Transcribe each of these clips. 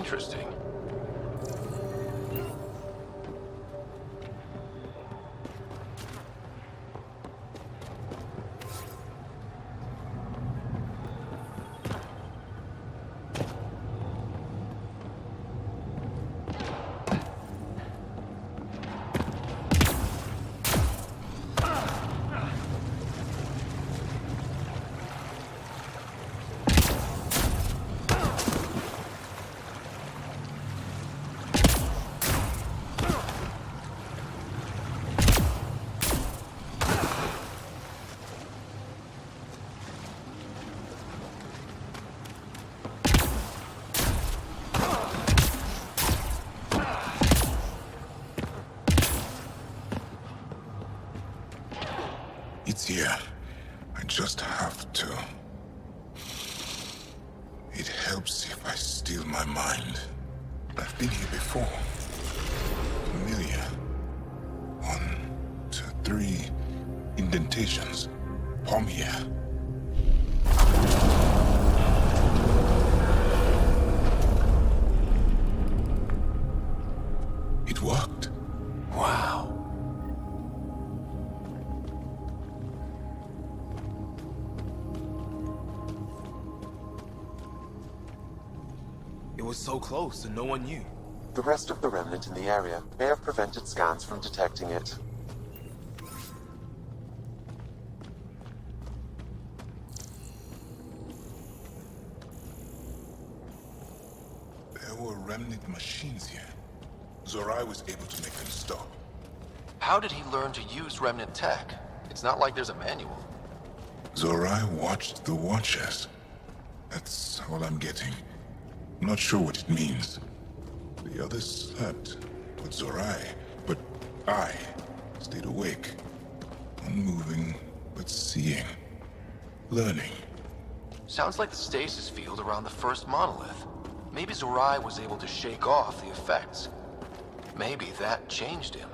Interesting. It's here. I just have to. It helps if I still my mind. I've been here before. Familiar. 1, 2, 3 indentations. Palm here. It worked. Wow. was so close and no one knew. The rest of the remnant in the area may have prevented scans from detecting it. There were remnant machines here. Zorai was able to make them stop. How did he learn to use remnant tech? It's not like there's a manual. Zorai watched the Watchers. That's all I'm getting. I'm not sure what it means. The others slept, but I stayed awake. Unmoving, but seeing. Learning. Sounds like the stasis field around the first monolith. Maybe Zorai was able to shake off the effects. Maybe that changed him.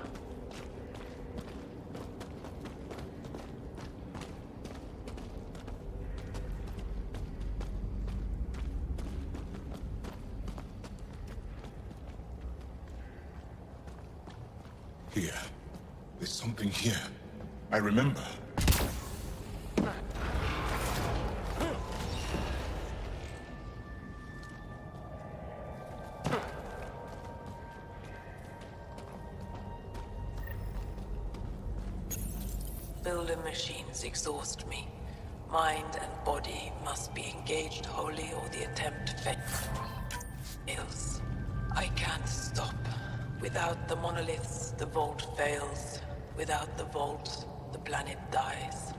Here. There's something here. I remember. Builder machines exhaust me. Mind and body must be engaged wholly or the attempt fails. I can't stop. Without the monoliths, the vault fails. Without the vault, the planet dies.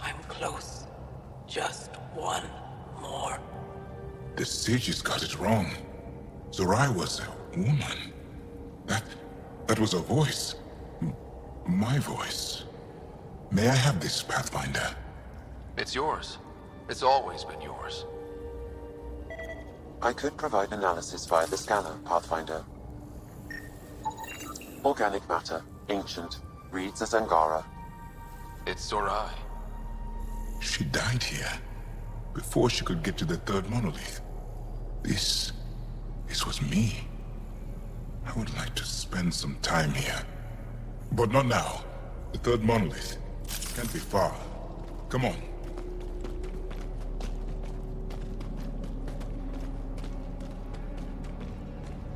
I'm close. Just one more. The sages got it wrong. Zorai was a woman. That was a voice. My voice. May I have this, Pathfinder? It's yours. It's always been yours. I could provide analysis via the scanner, Pathfinder. Organic matter, ancient, reads as Angara. It's Zorai. She died here, before she could get to the third monolith. This was me. I would like to spend some time here. But not now. The third monolith. Can't be far. Come on.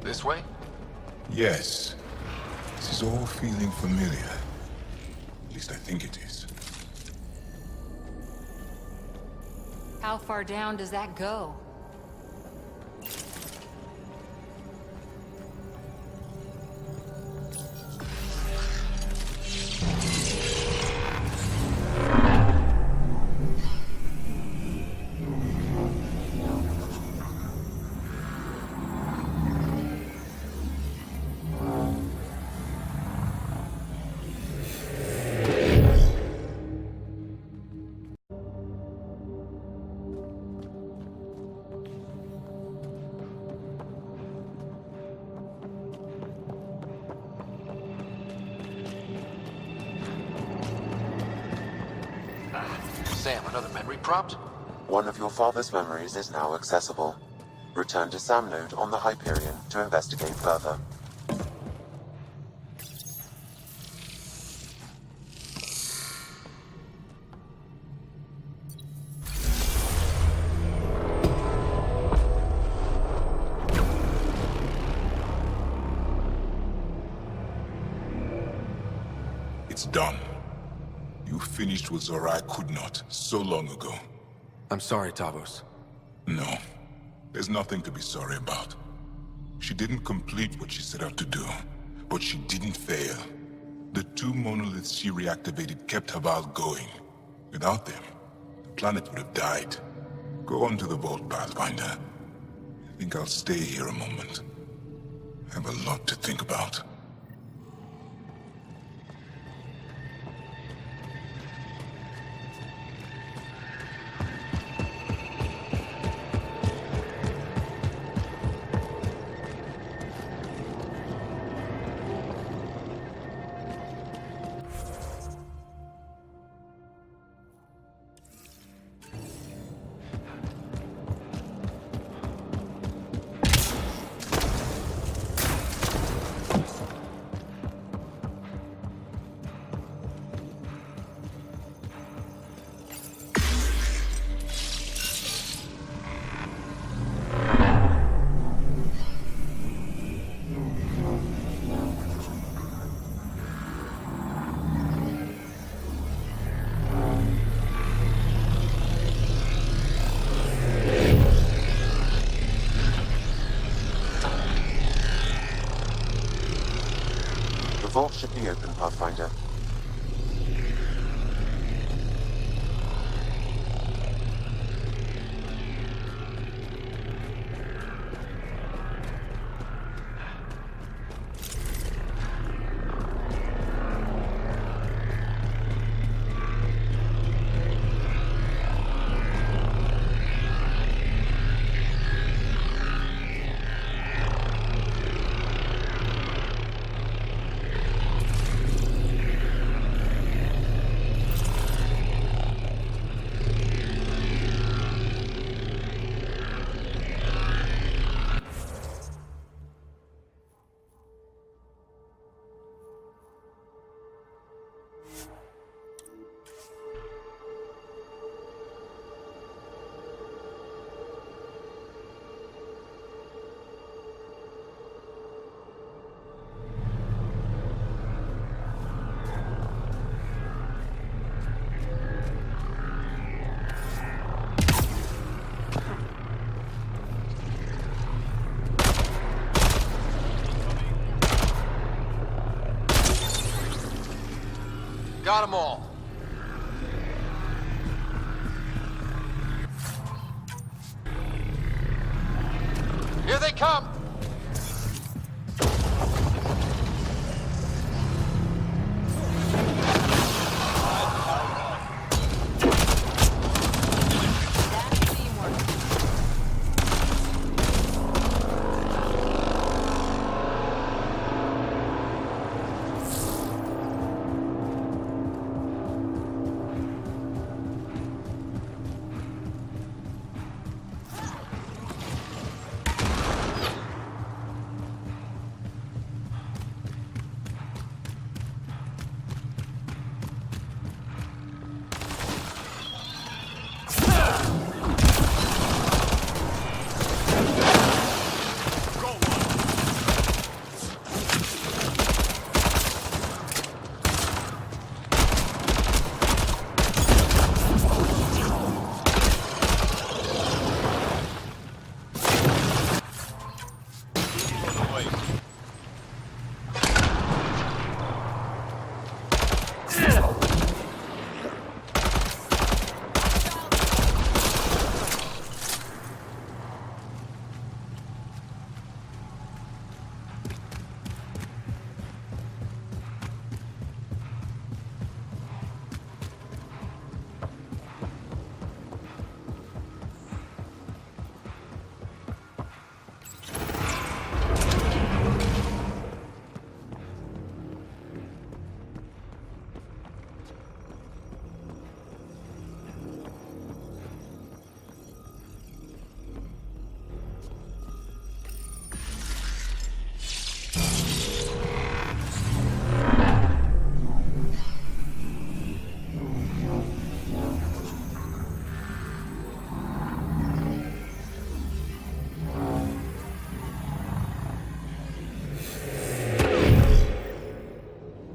This way? Yes. This is all feeling familiar. At least I think it is. How far down does that go? Sam, another memory prompt? One of your father's memories is now accessible. Return to Sam Node on the Hyperion to investigate further. It's done. You finished what Zorai could not, so long ago. I'm sorry, Tavos. No. There's nothing to be sorry about. She didn't complete what she set out to do, but she didn't fail. The two monoliths she reactivated kept Havari going. Without them, the planet would have died. Go on to the vault, Pathfinder. I think I'll stay here a moment. I have a lot to think about. Got them all. Here they come!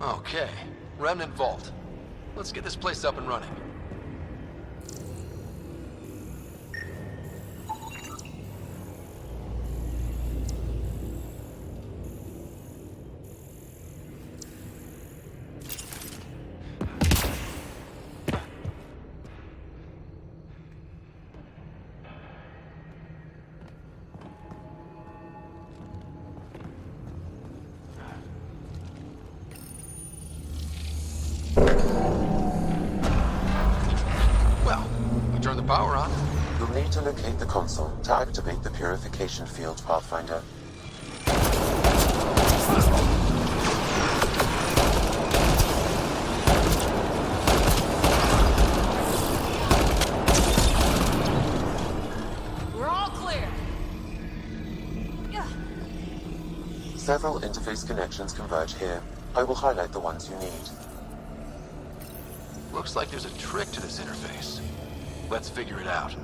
Okay, Remnant Vault. Let's get this place up and running. Turn the power on. You'll need to locate the console to activate the purification field, Pathfinder. We're all clear. Several interface connections converge here. I will highlight the ones you need. Looks like there's a trick to this interface. Let's figure it out.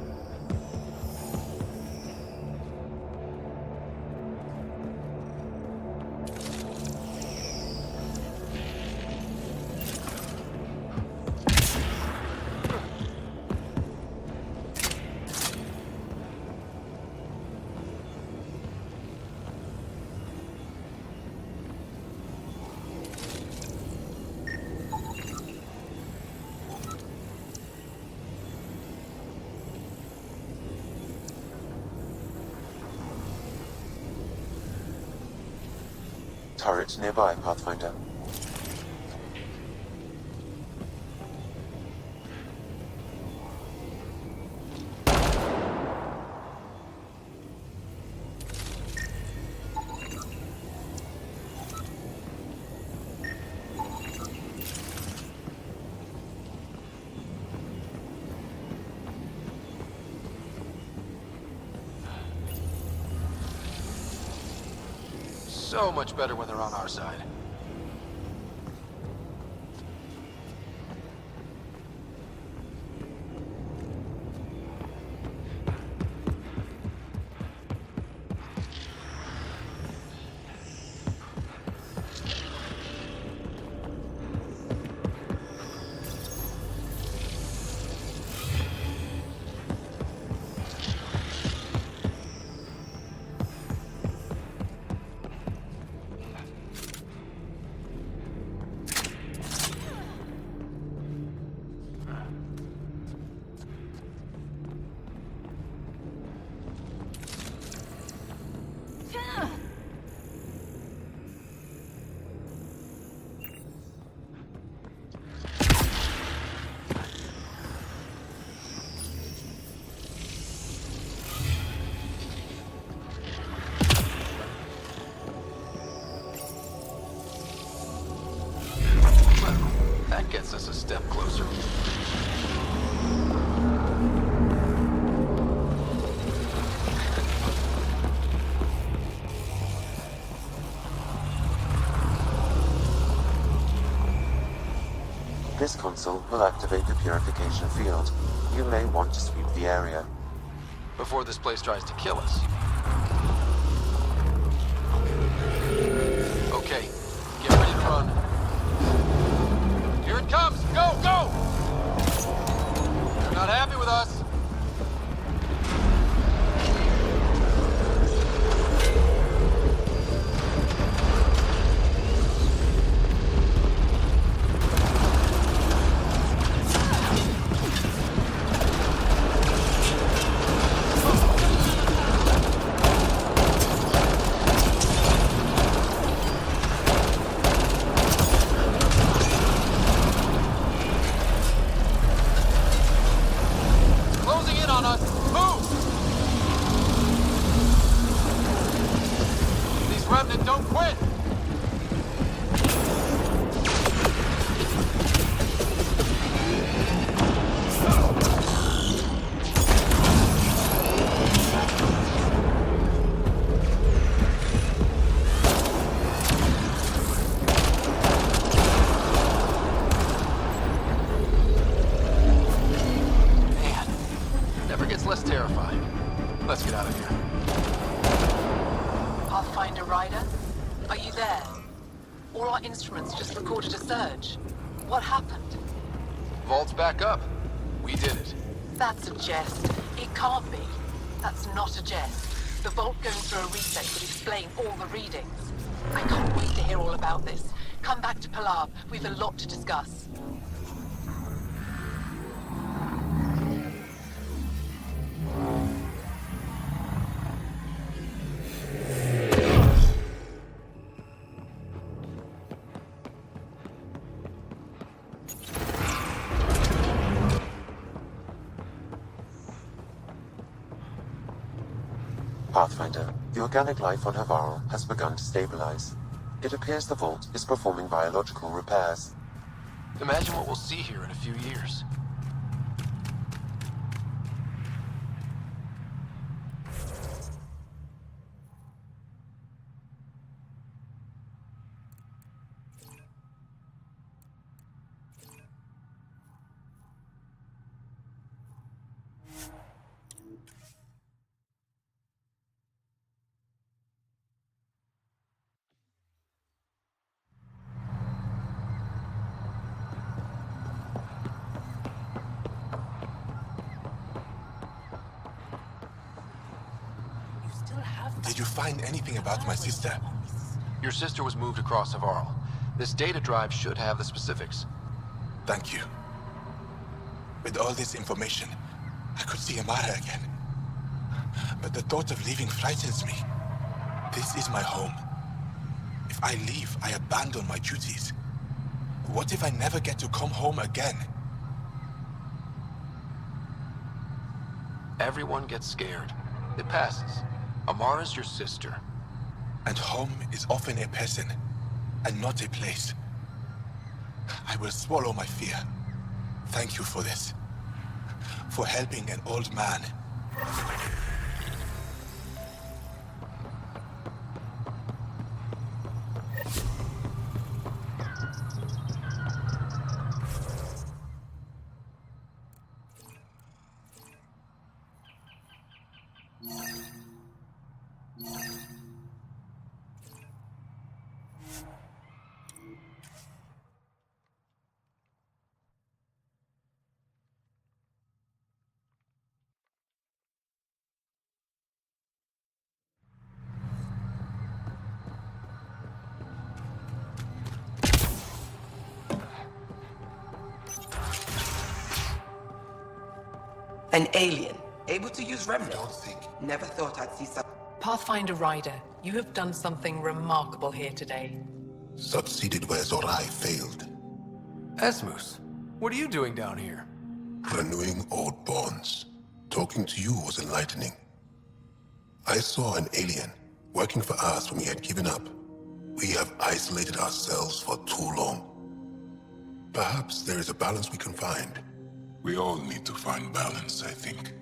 Turret nearby, Pathfinder. So much better when they're on our side. This console will activate the purification field. You may want to sweep the area. Before this place tries to kill us. Okay, get ready to run. Here it comes! Go, go! They're not happy with us. Don't quit! Man, never gets less terrifying. Let's get out of here. Pathfinder Rider? Are you there? All our instruments just recorded a surge. What happened? Vault's back up. We did it. That's a jest. It can't be. That's not a jest. The vault going through a reset would explain all the readings. I can't wait to hear all about this. Come back to Pilar. We've a lot to discuss. Pathfinder, the organic life on Havari has begun to stabilize. It appears the vault is performing biological repairs. Imagine what we'll see here in a few years. Did you find anything about my sister? Your sister was moved across Havari. This data drive should have the specifics. Thank you. With all this information, I could see Amara again. But the thought of leaving frightens me. This is my home. If I leave, I abandon my duties. What if I never get to come home again? Everyone gets scared. It passes. Amara's your sister. And home is often a person, and not a place. I will swallow my fear. Thank you for this. For helping an old man. An alien, able to use Remnant. Don't think. Never thought I'd see some... Pathfinder Rider, you have done something remarkable here today. Succeeded where Zorai failed. Esmus, what are you doing down here? Renewing old bonds. Talking to you was enlightening. I saw an alien working for us when we had given up. We have isolated ourselves for too long. Perhaps there is a balance we can find. We all need to find balance, I think.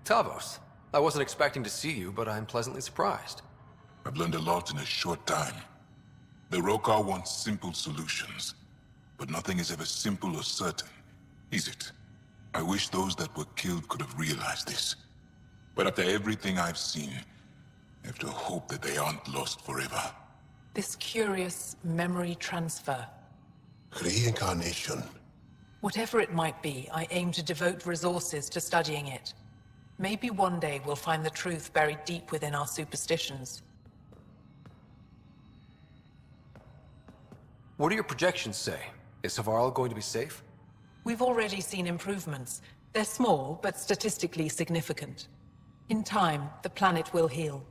Tavos, I wasn't expecting to see you, but I'm pleasantly surprised. I've learned a lot in a short time. The Rokar wants simple solutions, but nothing is ever simple or certain, is it? I wish those that were killed could have realized this. But after everything I've seen, I have to hope that they aren't lost forever. This curious memory transfer. Reincarnation. Whatever it might be, I aim to devote resources to studying it. Maybe one day we'll find the truth buried deep within our superstitions. What do your projections say? Is Havari going to be safe? We've already seen improvements. They're small, but statistically significant. In time, the planet will heal.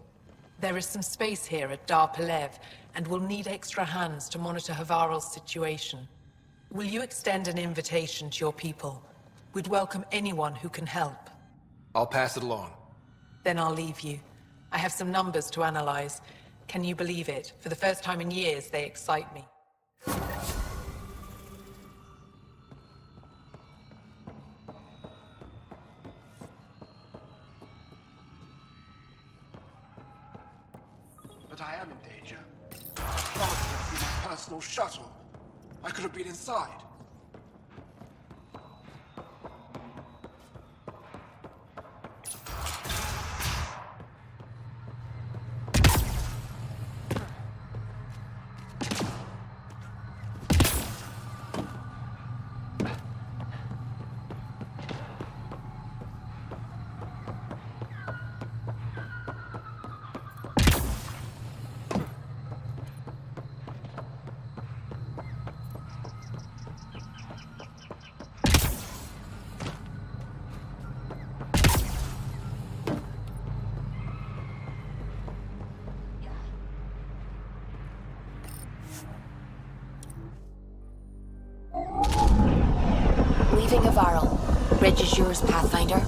There is some space here at Dar Pelev, and we'll need extra hands to monitor Havari's situation. Will you extend an invitation to your people? We'd welcome anyone who can help. I'll pass it along. Then I'll leave you. I have some numbers to analyze. Can you believe it? For the first time in years, they excite me. But I am in danger. Rather than be his personal shuttle, I could have been inside. Leaving Havari. Bridge is yours, Pathfinder.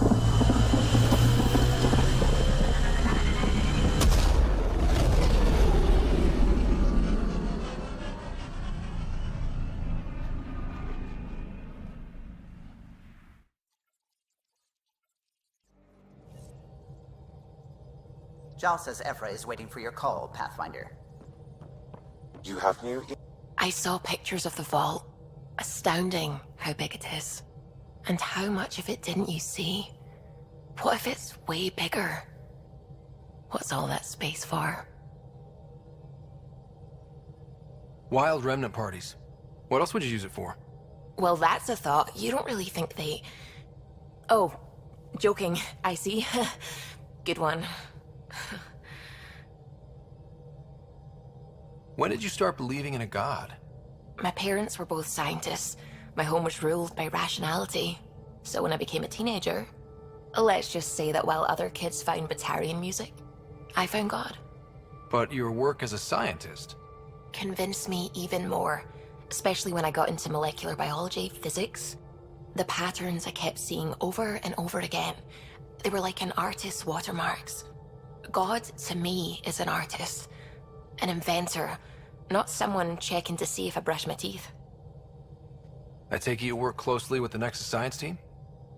Jal says Ephra is waiting for your call, Pathfinder. You have new... I saw pictures of the vault. Astounding how big it is. And how much of it didn't you see? What if it's way bigger? What's all that space for? Wild remnant parties. What else would you use it for? Well, that's a thought. You don't really think they... Oh, joking, I see. Good one. When did you start believing in a god? My parents were both scientists. My home was ruled by rationality. So when I became a teenager, let's just say that while other kids found Batarian music, I found God. But your work as a scientist... Convinced me even more, especially when I got into molecular biology, physics. The patterns I kept seeing over and over again, they were like an artist's watermarks. God, to me, is an artist, an inventor, not someone checking to see if I brush my teeth. I take it you work closely with the Nexus Science team?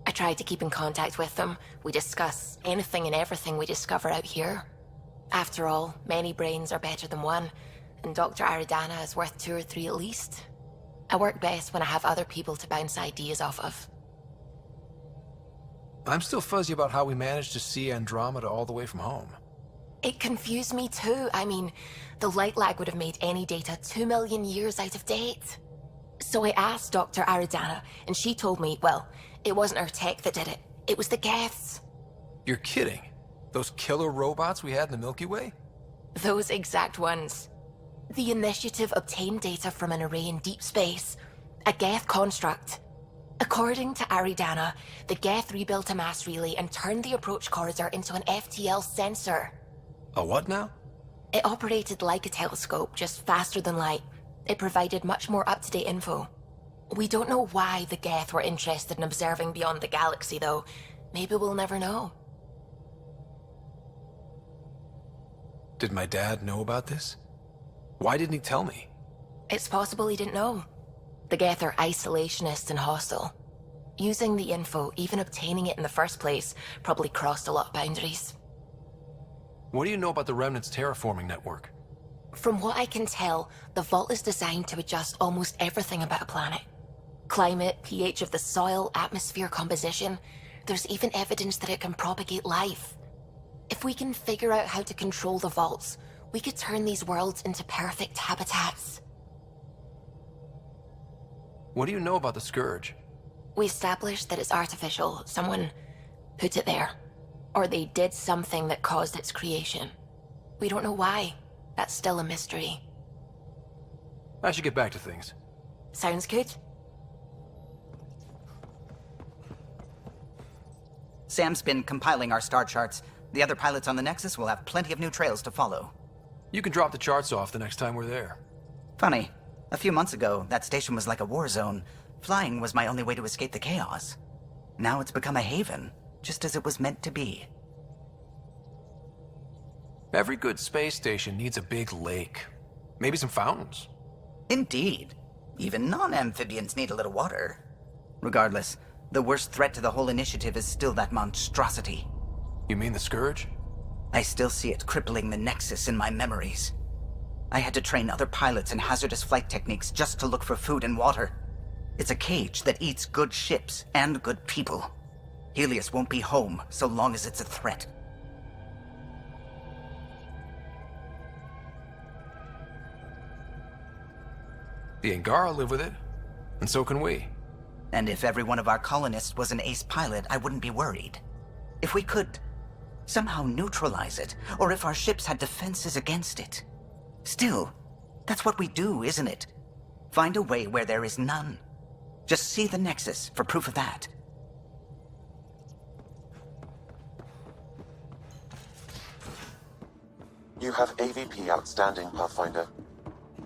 I try to keep in contact with them. We discuss anything and everything we discover out here. After all, many brains are better than one, and Dr. Aridana is worth 2 or 3 at least. I work best when I have other people to bounce ideas off of. I'm still fuzzy about how we managed to see Andromeda all the way from home. It confused me too. I mean, the light lag would have made any data 2 million years out of date. So I asked Dr. Aridana, and she told me, well, it wasn't our tech that did it. It was the Geths. You're kidding? Those killer robots we had in the Milky Way? Those exact ones. The initiative obtained data from an array in deep space, a Geth construct. According to Aridana, the Geth rebuilt a mass relay and turned the approach corridor into an FTL sensor. A what now? It operated like a telescope, just faster than light. It provided much more up-to-date info. We don't know why the Geth were interested in observing beyond the galaxy, though. Maybe we'll never know. Did my dad know about this? Why didn't he tell me? It's possible he didn't know. The Geth are isolationist and hostile. Using the info, even obtaining it in the first place, probably crossed a lot of boundaries. What do you know about the Remnant's terraforming network? From what I can tell, the vault is designed to adjust almost everything about a planet. Climate, pH of the soil, atmosphere composition. There's even evidence that it can propagate life. If we can figure out how to control the vaults, we could turn these worlds into perfect habitats. What do you know about the Scourge? We established that it's artificial. Someone put it there. Or they did something that caused its creation. We don't know why. That's still a mystery. I should get back to things. Sounds good. Sam's been compiling our star charts. The other pilots on the Nexus will have plenty of new trails to follow. You can drop the charts off the next time we're there. Funny, a few months ago, that station was like a war zone. Flying was my only way to escape the chaos. Now it's become a haven, just as it was meant to be. Every good space station needs a big lake. Maybe some fountains. Indeed. Even non-amphibians need a little water. Regardless, the worst threat to the whole initiative is still that monstrosity. You mean the Scourge? I still see it crippling the Nexus in my memories. I had to train other pilots in hazardous flight techniques just to look for food and water. It's a cage that eats good ships and good people. Helios won't be home so long as it's a threat. The Angara live with it, and so can we. And if every one of our colonists was an ace pilot, I wouldn't be worried. If we could somehow neutralize it, or if our ships had defenses against it. Still, that's what we do, isn't it? Find a way where there is none. Just see the Nexus for proof of that. You have AVP outstanding, Pathfinder.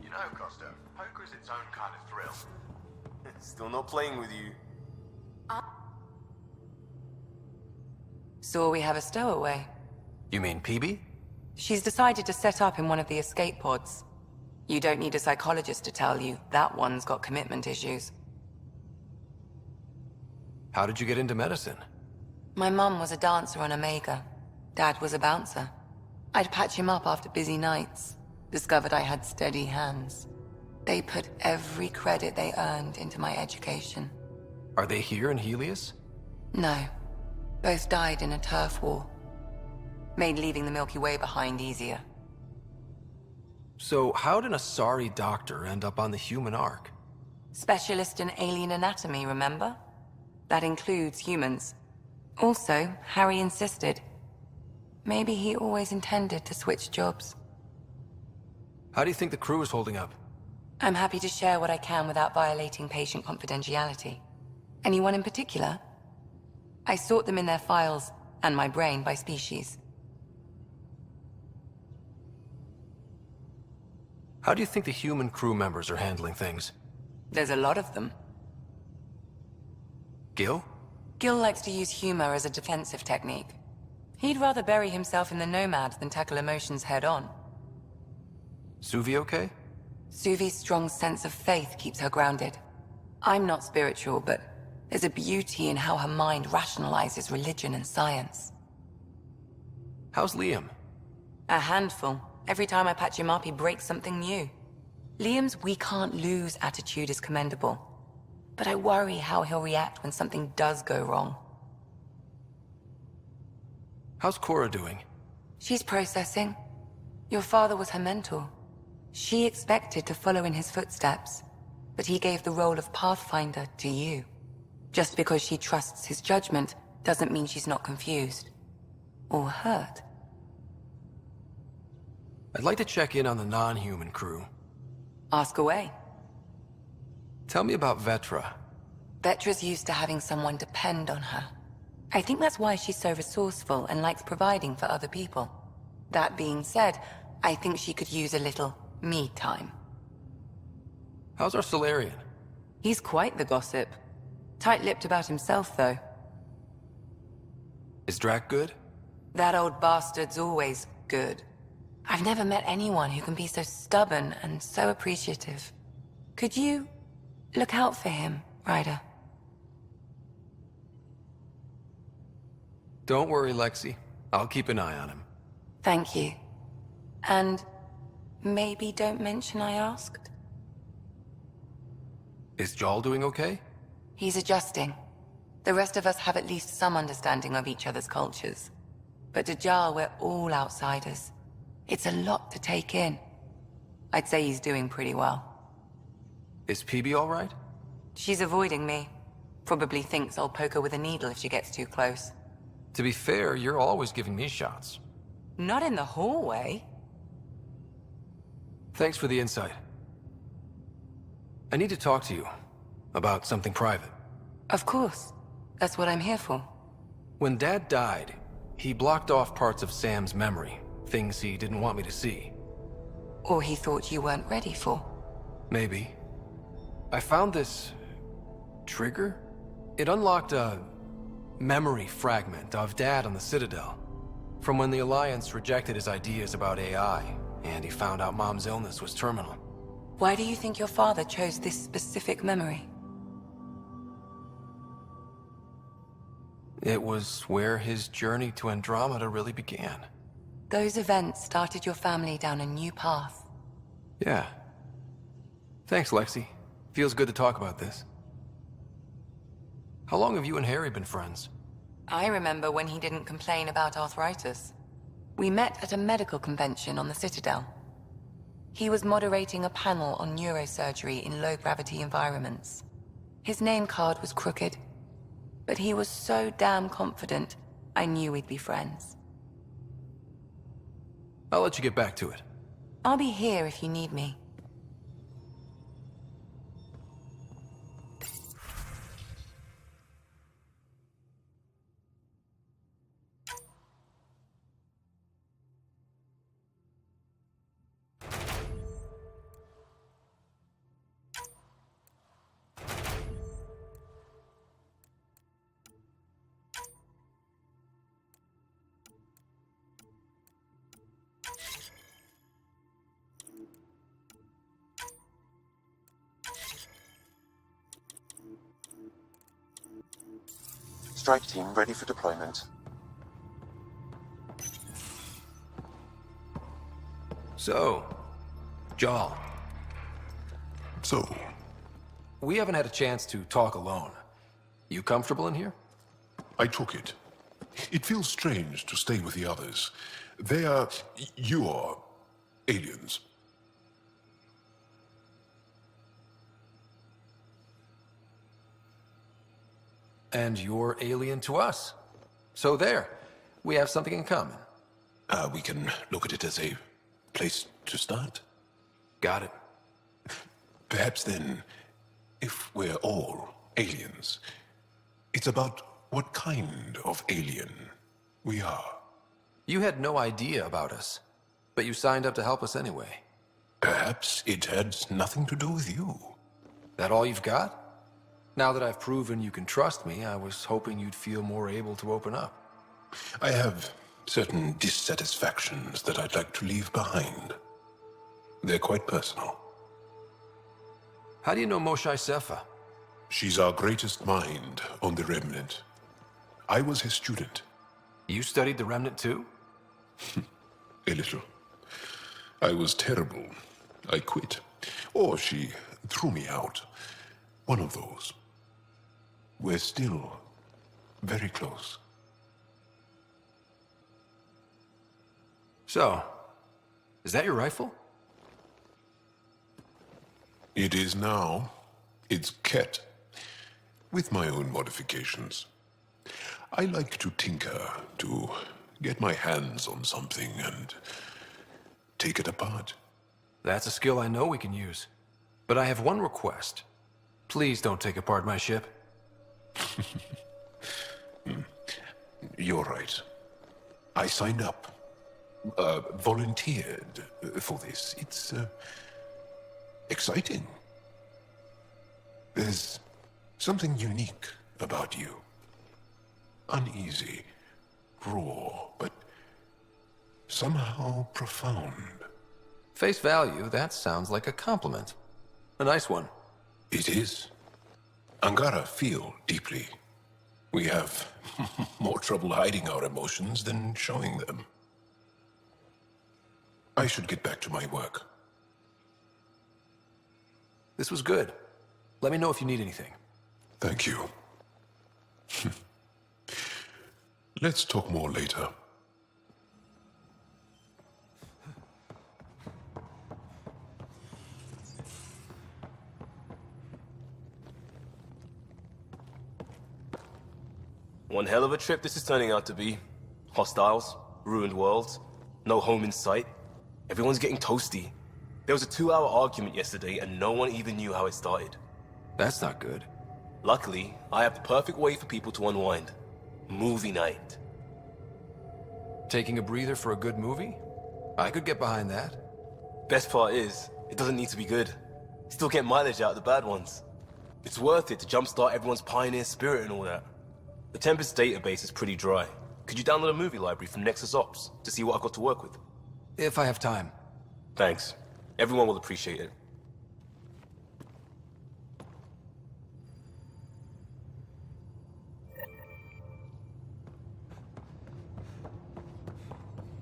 You know, Costa, poker is its own kind of thrill. Still not playing with you. So we have a stowaway. You mean PB? She's decided to set up in one of the escape pods. You don't need a psychologist to tell you that one's got commitment issues. How did you get into medicine? My mum was a dancer on Omega. Dad was a bouncer. I'd patch him up after busy nights. Discovered I had steady hands. They put every credit they earned into my education. Are they here in Helios? No. Both died in a turf war. Made leaving the Milky Way behind easier. So how did a sorry doctor end up on the human Ark? Specialist in alien anatomy, remember? That includes humans. Also, Harry insisted. Maybe he always intended to switch jobs. How do you think the crew is holding up? I'm happy to share what I can without violating patient confidentiality. Anyone in particular? I sort them in their files, and my brain by species. How do you think the human crew members are handling things? There's a lot of them. Gil? Gil likes to use humor as a defensive technique. He'd rather bury himself in the Nomad than tackle emotions head-on. Suvi okay? Suvi's strong sense of faith keeps her grounded. I'm not spiritual, but there's a beauty in how her mind rationalizes religion and science. How's Liam? A handful. Every time I patch him up, he breaks something new. Liam's "we can't lose" attitude is commendable. But I worry how he'll react when something does go wrong. How's Cora doing? She's processing. Your father was her mentor. She expected to follow in his footsteps, but he gave the role of Pathfinder to you. Just because she trusts his judgment doesn't mean she's not confused. Or hurt. I'd like to check in on the non-human crew. Ask away. Tell me about Vetra. Vetra's used to having someone depend on her. I think that's why she's so resourceful and likes providing for other people. That being said, I think she could use a little me time. How's our Solarian? He's quite the gossip. Tight-lipped about himself, though. Is Drac good? That old bastard's always good. I've never met anyone who can be so stubborn and so appreciative. Could you look out for him, Ryder? Don't worry, Lexi. I'll keep an eye on him. Thank you. And maybe don't mention I asked? Is Jarl doing okay? He's adjusting. The rest of us have at least some understanding of each other's cultures. But to Jarl, we're all outsiders. It's a lot to take in. I'd say he's doing pretty well. Is PB all right? She's avoiding me. Probably thinks I'll poke her with a needle if she gets too close. To be fair, you're always giving me shots. Not in the hallway. Thanks for the insight. I need to talk to you about something private. Of course. That's what I'm here for. When Dad died, he blocked off parts of Sam's memory, things he didn't want me to see. Or he thought you weren't ready for. Maybe. I found this trigger. It unlocked a memory fragment of Dad on the Citadel, from when the Alliance rejected his ideas about AI, and he found out Mom's illness was terminal. Why do you think your father chose this specific memory? It was where his journey to Andromeda really began. Those events started your family down a new path. Yeah. Thanks, Lexi. Feels good to talk about this. How long have you and Harry been friends? I remember when he didn't complain about arthritis. We met at a medical convention on the Citadel. He was moderating a panel on neurosurgery in low-gravity environments. His name card was crooked, but he was so damn confident, I knew we'd be friends. I'll let you get back to it. I'll be here if you need me. Strike team ready for deployment. So, Jarl. So, We haven't had a chance to talk alone. You comfortable in here? I took it. It feels strange to stay with the others. They are... you are... aliens. And you're alien to us. So there, we have something in common. We can look at it as a place to start. Got it. Perhaps then, if we're all aliens, it's about what kind of alien we are. You had no idea about us, but you signed up to help us anyway. Perhaps it had nothing to do with you. That all you've got? Now that I've proven you can trust me, I was hoping you'd feel more able to open up. I have certain dissatisfactions that I'd like to leave behind. They're quite personal. How do you know Moshae Sefa? She's our greatest mind on the Remnant. I was her student. You studied the Remnant too? A little. I was terrible. I quit. Or she threw me out. One of those. We're still very close. So, is that your rifle? It is now. It's Ket, with my own modifications. I like to tinker, to get my hands on something and take it apart. That's a skill I know we can use. But I have one request. Please don't take apart my ship. You're right. I signed up. Volunteered for this. It's exciting. There's something unique about you. Uneasy, raw, but somehow profound. Face value, that sounds like a compliment. A nice one. It is. Angara feel deeply. We have more trouble hiding our emotions than showing them. I should get back to my work. This was good. Let me know if you need anything. Thank you. Let's talk more later. One hell of a trip this is turning out to be. Hostiles, ruined worlds, no home in sight. Everyone's getting toasty. There was a 2-hour argument yesterday and no one even knew how it started. That's not good. Luckily, I have the perfect way for people to unwind. Movie night. Taking a breather for a good movie? I could get behind that. Best part is, it doesn't need to be good. Still get mileage out of the bad ones. It's worth it to jumpstart everyone's pioneer spirit and all that. The Tempest database is pretty dry. Could you download a movie library from Nexus Ops to see what I've got to work with? If I have time. Thanks. Everyone will appreciate it.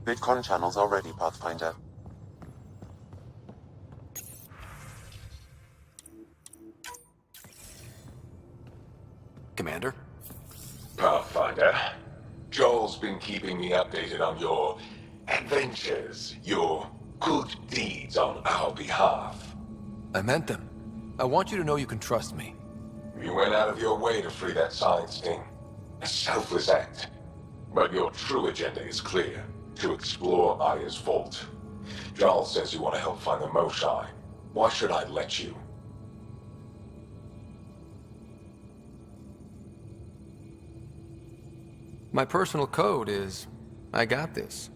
VidCon channels are ready, Pathfinder. Commander? Pathfinder, Joel's been keeping me updated on your adventures, your good deeds on our behalf. I meant them. I want you to know you can trust me. You went out of your way to free that science team. A selfless act. But your true agenda is clear. To explore Aya's vault. Joel says you want to help find the Moshae. Why should I let you? My personal code is, I got this.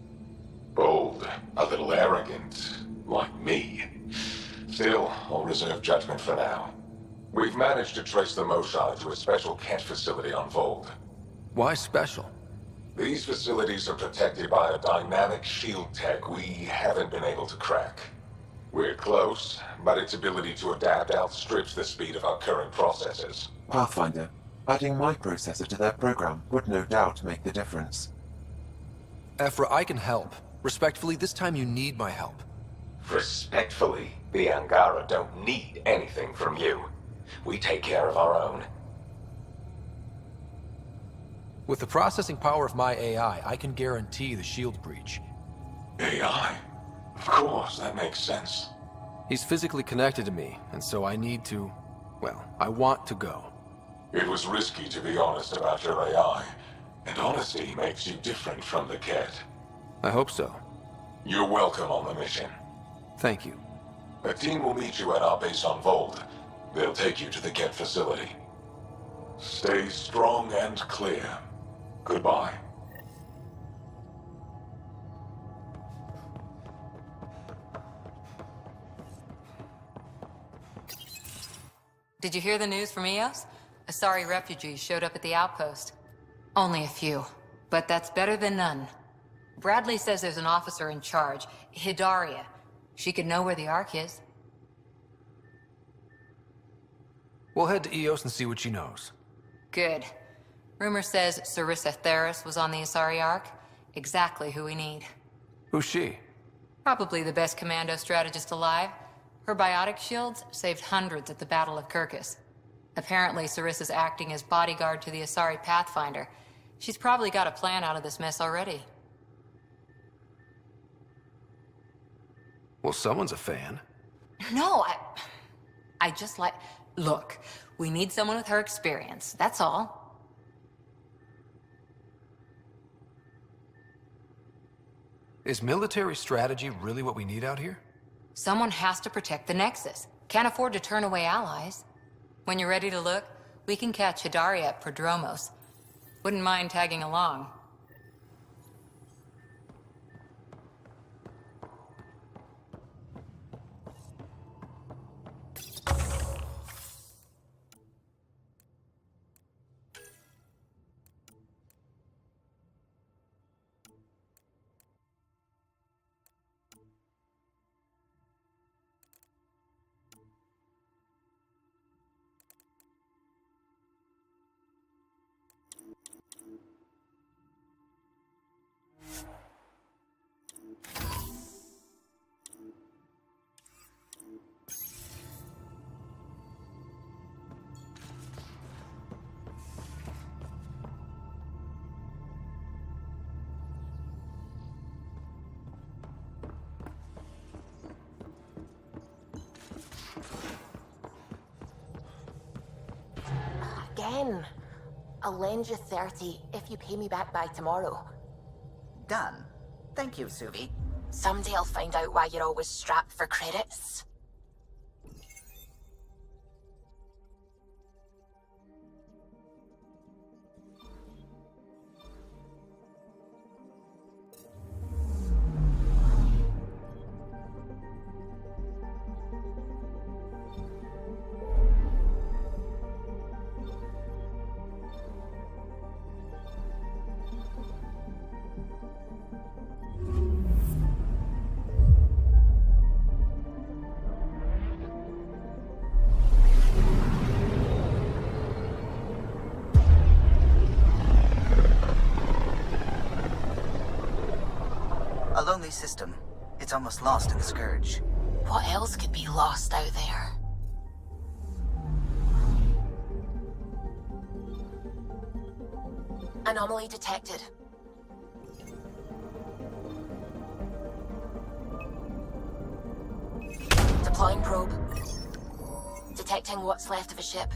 Bold, a little arrogant, like me. Still, I'll reserve judgment for now. We've managed to trace the Moshae to a special Kent facility on Vold. Why special? These facilities are protected by a dynamic shield tech we haven't been able to crack. We're close, but its ability to adapt outstrips the speed of our current processors. Pathfinder, adding my processor to their program would no doubt make the difference. Ephra, I can help. Respectfully, this time you need my help. Respectfully, the Angara don't need anything from you. We take care of our own. With the processing power of my AI, I can guarantee the shield breach. AI? Of course, that makes sense. He's physically connected to me, and so I need to... well, I want to go. It was risky to be honest about your AI, and honesty makes you different from the Ket. I hope so. You're welcome on the mission. Thank you. A team will meet you at our base on Vold. They'll take you to the Ket facility. Stay strong and clear. Goodbye. Did you hear the news from Eos? Asari refugees showed up at the outpost. Only a few, but that's better than none. Bradley says there's an officer in charge, Hidaria. She could know where the Ark is. We'll head to Eos and see what she knows. Good. Rumor says Sarissa Theris was on the Asari Ark. Exactly who we need. Who's she? Probably the best commando strategist alive. Her biotic shields saved hundreds at the Battle of Kirkus. Apparently, Sarissa's acting as bodyguard to the Asari Pathfinder. She's probably got a plan out of this mess already. Well, someone's a fan. No, I just like... Look, we need someone with her experience, that's all. Is military strategy really what we need out here? Someone has to protect the Nexus. Can't afford to turn away allies. When you're ready to look, we can catch Hidaria at Prodromos. Wouldn't mind tagging along. again. I'll lend you 30 if you pay me back by tomorrow. Done. Thank you, Suvi. Someday I'll find out why you're always strapped for credits. A lonely system. It's almost lost in the Scourge. What else could be lost out there? Anomaly detected. Deploying probe. Detecting what's left of a ship.